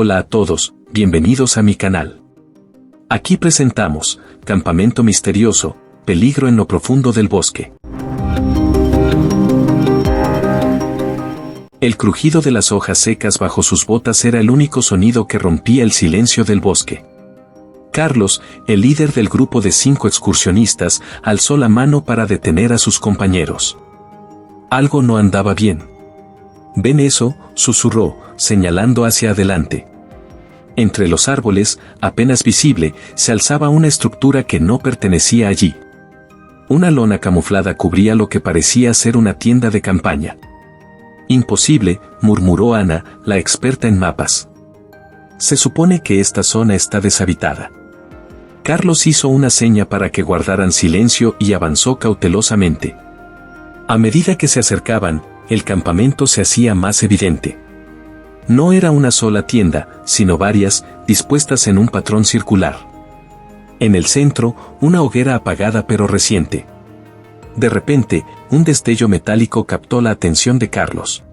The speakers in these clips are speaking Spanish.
Hola a todos, bienvenidos a mi canal. Aquí presentamos, Campamento Misterioso, peligro en lo profundo del bosque. El crujido de las hojas secas bajo sus botas era el único sonido que rompía el silencio del bosque. Carlos, el líder del grupo de 5 excursionistas, alzó la mano para detener a sus compañeros. Algo no andaba bien. ¿Ven eso?, susurró, señalando hacia adelante. Entre los árboles, apenas visible, se alzaba una estructura que no pertenecía allí. Una lona camuflada cubría lo que parecía ser una tienda de campaña. Imposible, murmuró Ana, la experta en mapas. Se supone que esta zona está deshabitada. Carlos hizo una seña para que guardaran silencio y avanzó cautelosamente. A medida que se acercaban, el campamento se hacía más evidente. No era una sola tienda, sino varias, dispuestas en un patrón circular. En el centro, una hoguera apagada pero reciente. De repente, un destello metálico captó la atención de Carlos.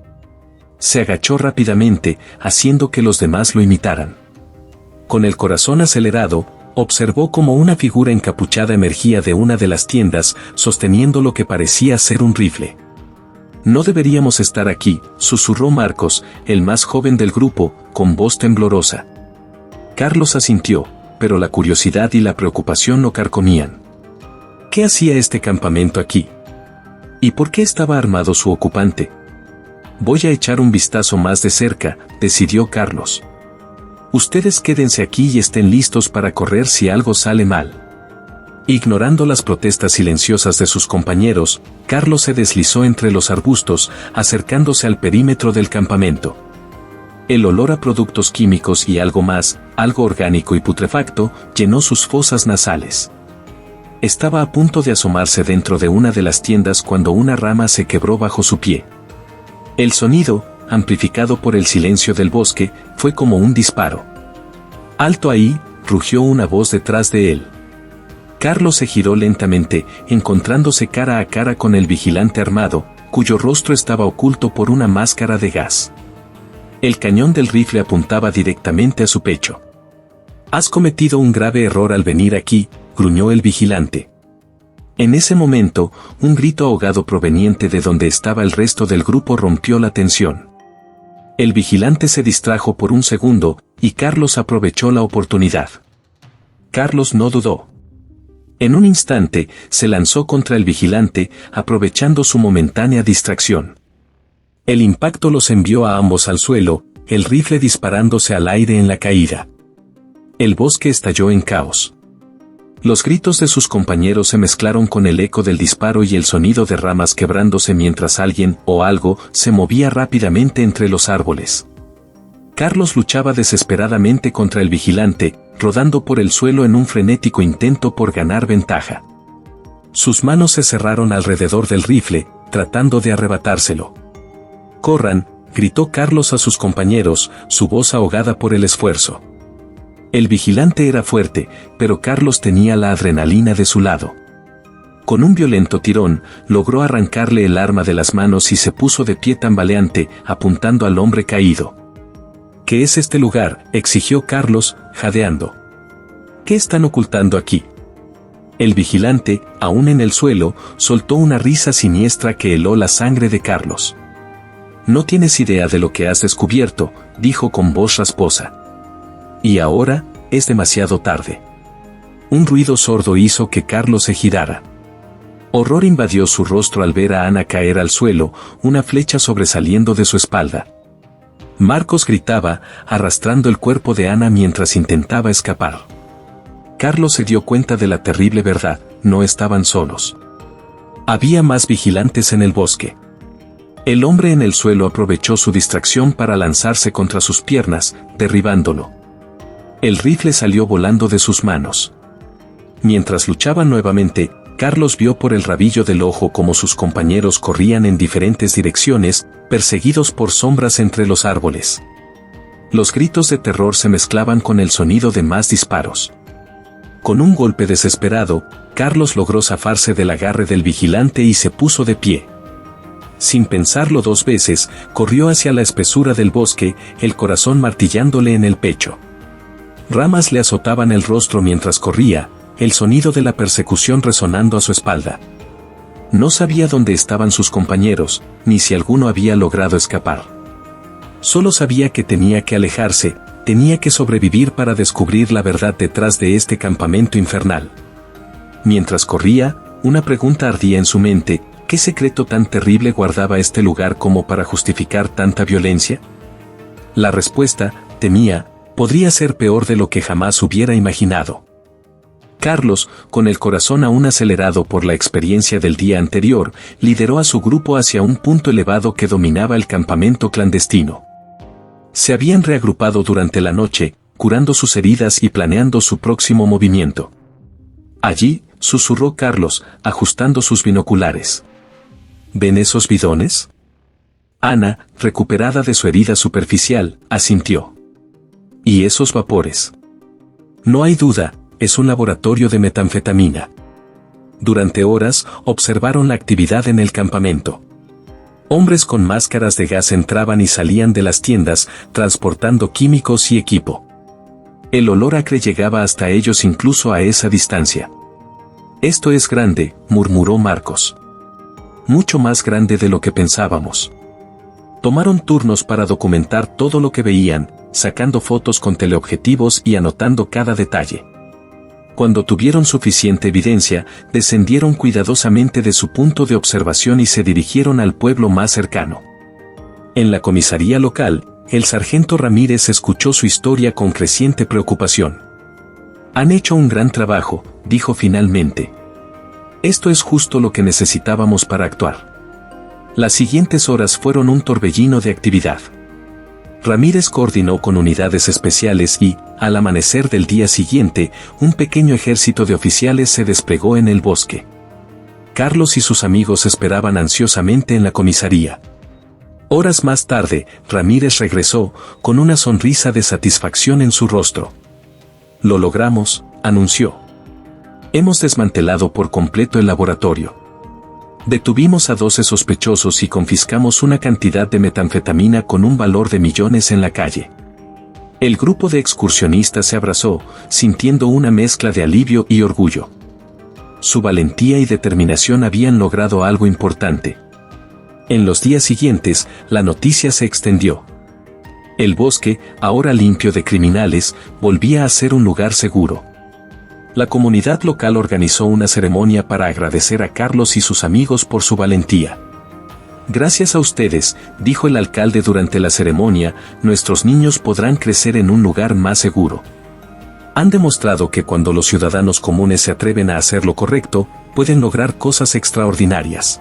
Se agachó rápidamente, haciendo que los demás lo imitaran. Con el corazón acelerado, observó cómo una figura encapuchada emergía de una de las tiendas, sosteniendo lo que parecía ser un rifle. No deberíamos estar aquí, susurró Marcos, el más joven del grupo, con voz temblorosa. Carlos asintió, pero la curiosidad y la preocupación lo carcomían. ¿Qué hacía este campamento aquí? ¿Y por qué estaba armado su ocupante? Voy a echar un vistazo más de cerca, decidió Carlos. Ustedes quédense aquí y estén listos para correr si algo sale mal. Ignorando las protestas silenciosas de sus compañeros, Carlos se deslizó entre los arbustos, acercándose al perímetro del campamento. El olor a productos químicos y algo más, algo orgánico y putrefacto, llenó sus fosas nasales. Estaba a punto de asomarse dentro de una de las tiendas cuando una rama se quebró bajo su pie. El sonido, amplificado por el silencio del bosque, fue como un disparo. «¡Alto ahí!», rugió una voz detrás de él. Carlos se giró lentamente, encontrándose cara a cara con el vigilante armado, cuyo rostro estaba oculto por una máscara de gas. El cañón del rifle apuntaba directamente a su pecho. «Has cometido un grave error al venir aquí», gruñó el vigilante. En ese momento, un grito ahogado proveniente de donde estaba el resto del grupo rompió la tensión. El vigilante se distrajo por un segundo, y Carlos aprovechó la oportunidad. Carlos no dudó. En un instante, se lanzó contra el vigilante, aprovechando su momentánea distracción. El impacto los envió a ambos al suelo, el rifle disparándose al aire en la caída. El bosque estalló en caos. Los gritos de sus compañeros se mezclaron con el eco del disparo y el sonido de ramas quebrándose mientras alguien, o algo, se movía rápidamente entre los árboles. Carlos luchaba desesperadamente contra el vigilante, rodando por el suelo en un frenético intento por ganar ventaja. Sus manos se cerraron alrededor del rifle, tratando de arrebatárselo. «¡Corran!», gritó Carlos a sus compañeros, su voz ahogada por el esfuerzo. El vigilante era fuerte, pero Carlos tenía la adrenalina de su lado. Con un violento tirón, logró arrancarle el arma de las manos y se puso de pie tambaleante, apuntando al hombre caído. «¿Qué es este lugar?», exigió Carlos, jadeando. «¿Qué están ocultando aquí?». El vigilante, aún en el suelo, soltó una risa siniestra que heló la sangre de Carlos. «No tienes idea de lo que has descubierto», dijo con voz rasposa. «Y ahora, es demasiado tarde». Un ruido sordo hizo que Carlos se girara. Horror invadió su rostro al ver a Ana caer al suelo, una flecha sobresaliendo de su espalda. Marcos gritaba, arrastrando el cuerpo de Ana mientras intentaba escapar. Carlos se dio cuenta de la terrible verdad, no estaban solos. Había más vigilantes en el bosque. El hombre en el suelo aprovechó su distracción para lanzarse contra sus piernas, derribándolo. El rifle salió volando de sus manos. Mientras luchaban nuevamente, Carlos vio por el rabillo del ojo cómo sus compañeros corrían en diferentes direcciones, perseguidos por sombras entre los árboles. Los gritos de terror se mezclaban con el sonido de más disparos. Con un golpe desesperado, Carlos logró zafarse del agarre del vigilante y se puso de pie. Sin pensarlo dos veces, corrió hacia la espesura del bosque, el corazón martillándole en el pecho. Ramas le azotaban el rostro mientras corría, el sonido de la persecución resonando a su espalda. No sabía dónde estaban sus compañeros, ni si alguno había logrado escapar. Solo sabía que tenía que alejarse, tenía que sobrevivir para descubrir la verdad detrás de este campamento infernal. Mientras corría, una pregunta ardía en su mente: ¿qué secreto tan terrible guardaba este lugar como para justificar tanta violencia? La respuesta, temía, podría ser peor de lo que jamás hubiera imaginado. Carlos, con el corazón aún acelerado por la experiencia del día anterior, lideró a su grupo hacia un punto elevado que dominaba el campamento clandestino. Se habían reagrupado durante la noche, curando sus heridas y planeando su próximo movimiento. Allí, susurró Carlos, ajustando sus binoculares. ¿Ven esos bidones? Ana, recuperada de su herida superficial, asintió. ¿Y esos vapores? No hay duda, es un laboratorio de metanfetamina. Durante horas, observaron la actividad en el campamento. Hombres con máscaras de gas entraban y salían de las tiendas, transportando químicos y equipo. El olor acre llegaba hasta ellos incluso a esa distancia. Esto es grande, murmuró Marcos. Mucho más grande de lo que pensábamos. Tomaron turnos para documentar todo lo que veían, sacando fotos con teleobjetivos y anotando cada detalle. Cuando tuvieron suficiente evidencia, descendieron cuidadosamente de su punto de observación y se dirigieron al pueblo más cercano. En la comisaría local, el sargento Ramírez escuchó su historia con creciente preocupación. Han hecho un gran trabajo, dijo finalmente. Esto es justo lo que necesitábamos para actuar. Las siguientes horas fueron un torbellino de actividad. Ramírez coordinó con unidades especiales y, al amanecer del día siguiente, un pequeño ejército de oficiales se desplegó en el bosque. Carlos y sus amigos esperaban ansiosamente en la comisaría. Horas más tarde, Ramírez regresó, con una sonrisa de satisfacción en su rostro. Lo logramos, anunció. Hemos desmantelado por completo el laboratorio. Detuvimos a 12 sospechosos y confiscamos una cantidad de metanfetamina con un valor de millones en la calle. El grupo de excursionistas se abrazó, sintiendo una mezcla de alivio y orgullo. Su valentía y determinación habían logrado algo importante. En los días siguientes, la noticia se extendió. El bosque, ahora limpio de criminales, volvía a ser un lugar seguro. La comunidad local organizó una ceremonia para agradecer a Carlos y sus amigos por su valentía. Gracias a ustedes, dijo el alcalde durante la ceremonia, nuestros niños podrán crecer en un lugar más seguro. Han demostrado que cuando los ciudadanos comunes se atreven a hacer lo correcto, pueden lograr cosas extraordinarias.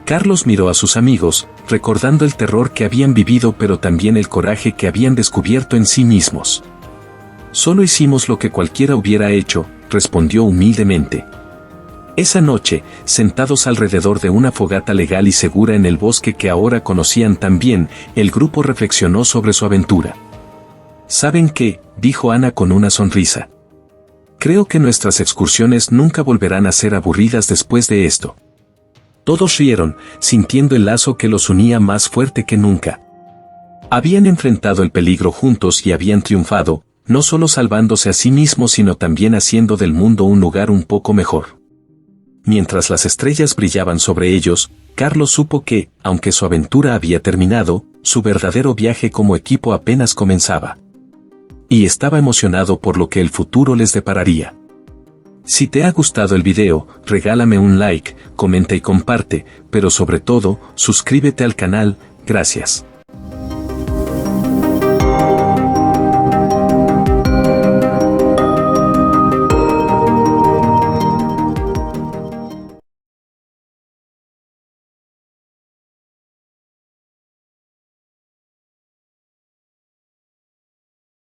Carlos miró a sus amigos, recordando el terror que habían vivido pero también el coraje que habían descubierto en sí mismos. Solo hicimos lo que cualquiera hubiera hecho, respondió humildemente. Esa noche, sentados alrededor de una fogata legal y segura en el bosque que ahora conocían tan bien, el grupo reflexionó sobre su aventura. ¿Saben qué?, dijo Ana con una sonrisa. Creo que nuestras excursiones nunca volverán a ser aburridas después de esto. Todos rieron, sintiendo el lazo que los unía más fuerte que nunca. Habían enfrentado el peligro juntos y habían triunfado, no solo salvándose a sí mismos sino también haciendo del mundo un lugar un poco mejor. Mientras las estrellas brillaban sobre ellos, Carlos supo que, aunque su aventura había terminado, su verdadero viaje como equipo apenas comenzaba. Y estaba emocionado por lo que el futuro les depararía. Si te ha gustado el video, regálame un like, comenta y comparte, pero sobre todo, suscríbete al canal, gracias.